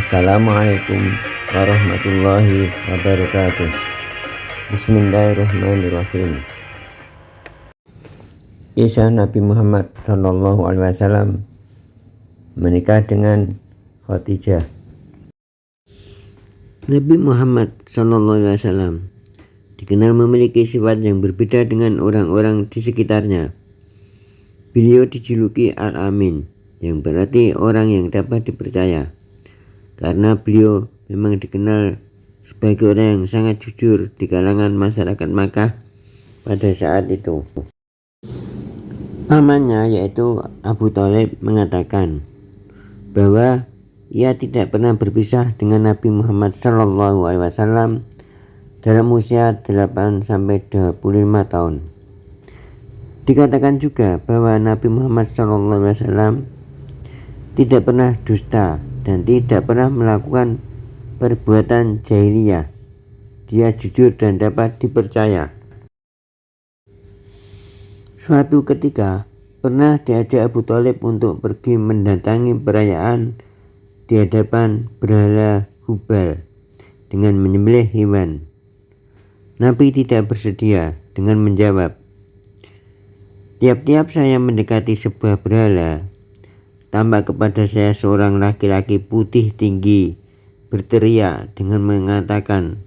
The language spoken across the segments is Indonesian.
Assalamualaikum warahmatullahi wabarakatuh. Bismillahirrahmanirrahim. Kisah Nabi Muhammad SAW menikah dengan Khadijah. Nabi Muhammad SAW dikenal memiliki sifat yang berbeda dengan orang-orang di sekitarnya. Beliau dijuluki Al-Amin, yang berarti orang yang dapat dipercaya, karena beliau memang dikenal sebagai orang yang sangat jujur di kalangan masyarakat Makkah pada saat itu. Pamannya yaitu Abu Thalib mengatakan bahwa ia tidak pernah berpisah dengan Nabi Muhammad SAW dalam usia 8-25 tahun. Dikatakan juga bahwa Nabi Muhammad SAW tidak pernah dusta dan tidak pernah melakukan perbuatan jahiliyah. Dia jujur dan dapat dipercaya. Suatu ketika pernah diajak Abu Thalib untuk pergi mendatangi perayaan di hadapan berhala Hubal dengan menyembelih hewan. Nabi tidak bersedia dengan menjawab, "Tiap-tiap saya mendekati sebuah berhala, tampak kepada saya seorang laki-laki putih tinggi berteriak dengan mengatakan,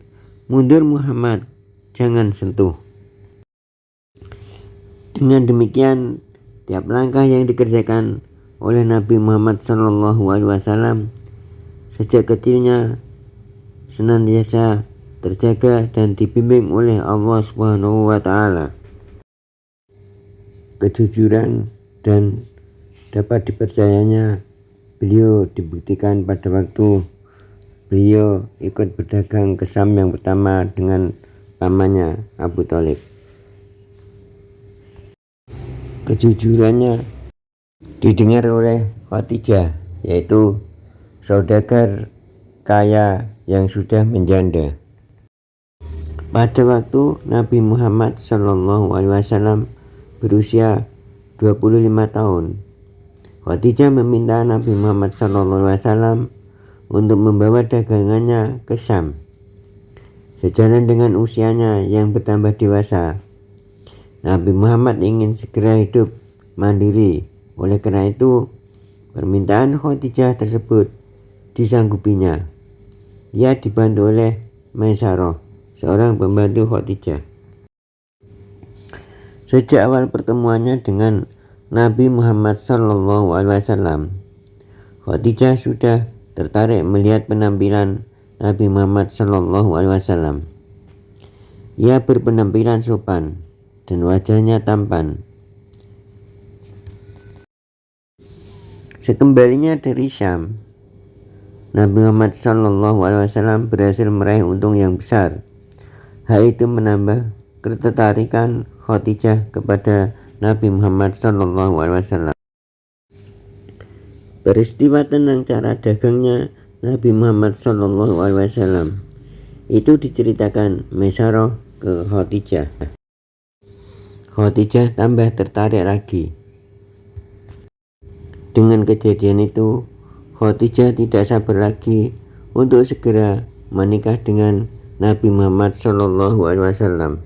'Mundur Muhammad, jangan sentuh.' Dengan demikian, tiap langkah yang dikerjakan oleh Nabi Muhammad SAW sejak kecilnya senantiasa terjaga dan dibimbing oleh Allah SWT. Kejujuran dan dapat dipercayanya beliau dibuktikan pada waktu beliau ikut berdagang ke Syam yang pertama dengan pamannya Abu Thalib. Kejujurannya didengar oleh Khadijah, yaitu saudagar kaya yang sudah menjanda. Pada waktu Nabi Muhammad SAW berusia 25 tahun, Khadijah meminta Nabi Muhammad SAW untuk membawa dagangannya ke Syam. Sejalan dengan usianya yang bertambah dewasa, Nabi Muhammad ingin segera hidup mandiri. Oleh karena itu, permintaan Khadijah tersebut disanggupinya. Ia dibantu oleh Maisarah, seorang pembantu Khadijah. Sejak awal pertemuannya dengan Nabi Muhammad SAW, Khadijah sudah tertarik melihat penampilan Nabi Muhammad SAW. Ia berpenampilan sopan dan wajahnya tampan. Sekembalinya dari Syam, Nabi Muhammad SAW berhasil meraih untung yang besar. Hal itu menambah ketertarikan Khadijah kepada Nabi Muhammad SAW. Peristiwa tentang cara dagangnya Nabi Muhammad SAW itu diceritakan Maisarah ke Khadijah. Khadijah tambah tertarik lagi. Dengan kejadian itu, Khadijah tidak sabar lagi untuk segera menikah dengan Nabi Muhammad SAW.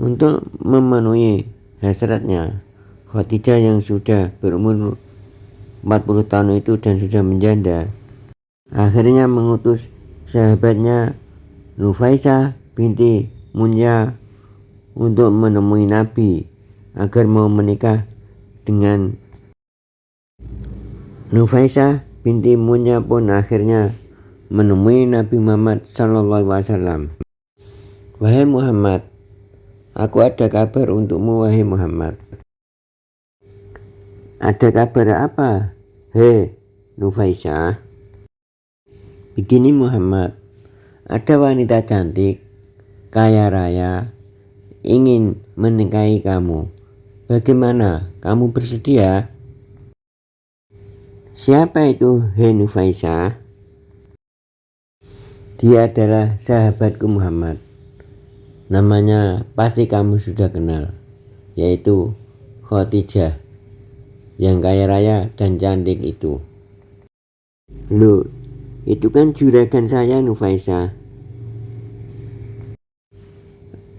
Untuk memenuhi hasratnya, Khadijah yang sudah berumur 40 tahun itu dan sudah menjanda, akhirnya mengutus sahabatnya Nufaisah binti Munya untuk menemui Nabi agar mau menikah dengan Nufaisah binti Munya pun akhirnya menemui Nabi Muhammad SAW. "Wahai Muhammad, aku ada kabar untukmu, wahai Muhammad." "Ada kabar apa, hei Nufaisah?" "Begini Muhammad, ada wanita cantik, kaya raya, ingin menikahi kamu. Bagaimana, kamu bersedia?" "Siapa itu, hei Nufaisah?" "Dia adalah sahabatku Muhammad. Namanya pasti kamu sudah kenal, yaitu Khadijah, yang kaya raya dan cantik itu." "Loh, Itu kan juragan saya, Nufaisa.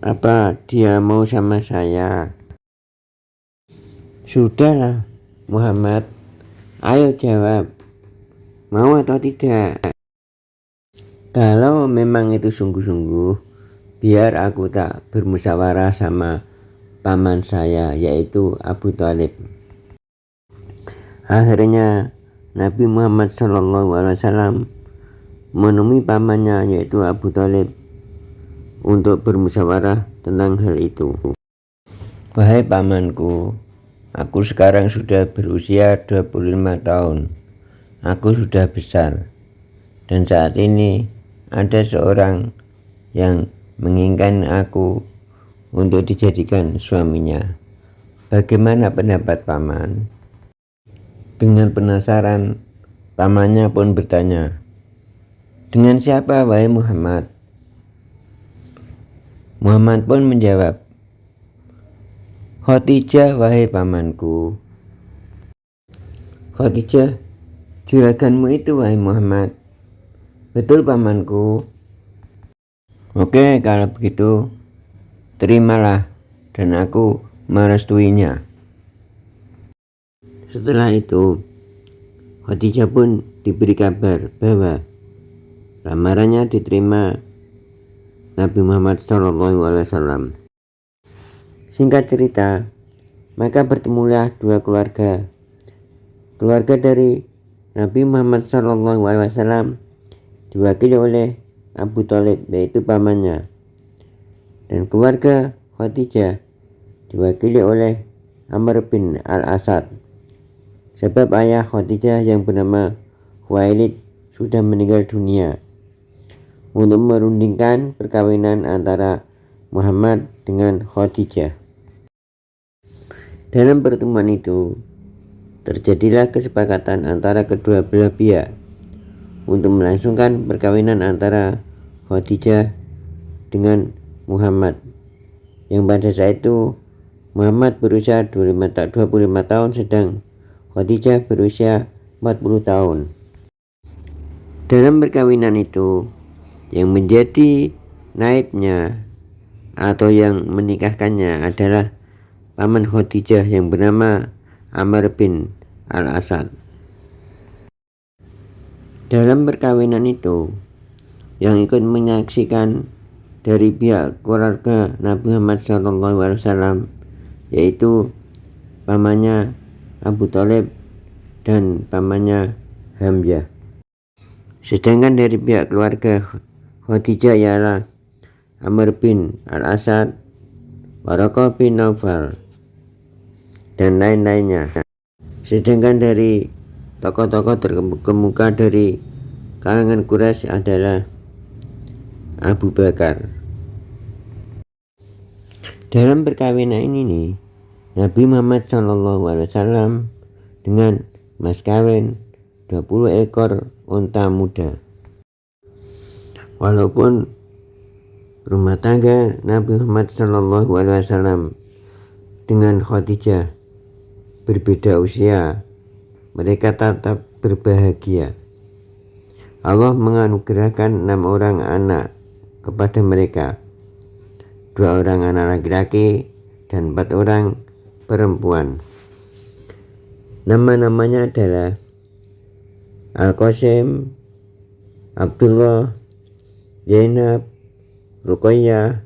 Apa dia mau sama saya? Sudahlah, Muhammad. Ayo jawab, mau atau tidak? Kalau memang itu sungguh-sungguh, biar aku tak bermusyawarah sama paman saya, yaitu Abu Thalib. Akhirnya Nabi Muhammad SAW menemui pamannya, yaitu Abu Thalib, untuk bermusyawarah tentang hal itu. Wahai pamanku, aku sekarang sudah berusia 25 tahun. Aku sudah besar. Dan saat ini ada seorang yang menginginkan aku untuk dijadikan suaminya. Bagaimana pendapat paman? Dengan penasaran, pamannya pun bertanya, dengan siapa wahai Muhammad? Muhammad pun menjawab, Khadijah wahai pamanku. Khadijah, juraganmu itu wahai Muhammad. Betul pamanku. Oke, kalau begitu terimalah dan aku merestuinya. Setelah itu, Khadijah pun diberi kabar bahwa lamarannya diterima Nabi Muhammad SAW. Singkat cerita, maka bertemulah dua keluarga. Keluarga dari Nabi Muhammad SAW diwakili oleh Abu Thalib, yaitu pamannya, dan keluarga Khadijah diwakili oleh Amr bin al-Asad, sebab ayah Khadijah yang bernama Khuwailid sudah meninggal dunia, untuk merundingkan perkawinan antara Muhammad dengan Khadijah. Dalam pertemuan itu terjadilah kesepakatan antara kedua belah pihak untuk melangsungkan perkawinan antara Khadijah dengan Muhammad, yang pada saat itu Muhammad berusia 25 tahun, sedang Khadijah berusia 40 tahun. Dalam perkawinan itu, yang menjadi naibnya atau yang menikahkannya adalah paman Khadijah yang bernama Amr bin al-Asad. Dalam perkawinan itu, yang ikut menyaksikan dari pihak keluarga Nabi Muhammad SAW, yaitu pamannya Abu Thalib dan pamannya Hamzah. Sedangkan dari pihak keluarga Khadijah ialah Amr bin al-Asad, Waraqah bin Naufal, dan lain-lainnya. Sedangkan dari tokoh-tokoh terkemuka dari kalangan Quraisy adalah Abu Bakar. Dalam perkawinan ini nih, Nabi Muhammad SAW dengan mas kawin 20 ekor unta muda. Walaupun rumah tangga Nabi Muhammad SAW dengan Khadijah berbeda usia, mereka tetap berbahagia. Allah menganugerahkan 6 orang anak kepada mereka, 2 orang anak laki-laki dan 4 orang perempuan. Nama-namanya adalah Al-Qasim, Abdullah, Zainab, Ruqayyah,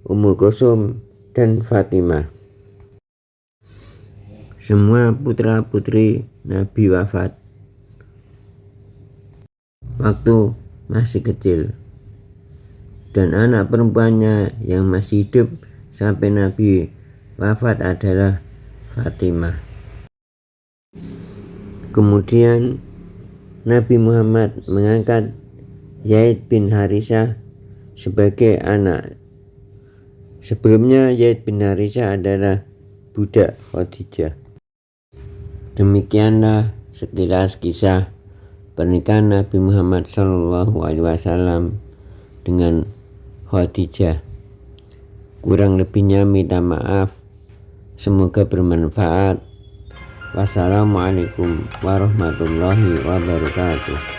Ummu Kulsum, dan Fatimah. Semua putra-putri Nabi wafat waktu masih kecil, dan anak perempuannya yang masih hidup sampai Nabi wafat adalah Fatimah. Kemudian Nabi Muhammad mengangkat Zaid bin Harisah sebagai anak. Sebelumnya Zaid bin Harisah adalah budak Khadijah. Demikianlah sekilas kisah pernikahan Nabi Muhammad SAW dengan Khadijah. Kurang lebihnya minta maaf. Semoga bermanfaat. Wassalamualaikum warahmatullahi wabarakatuh.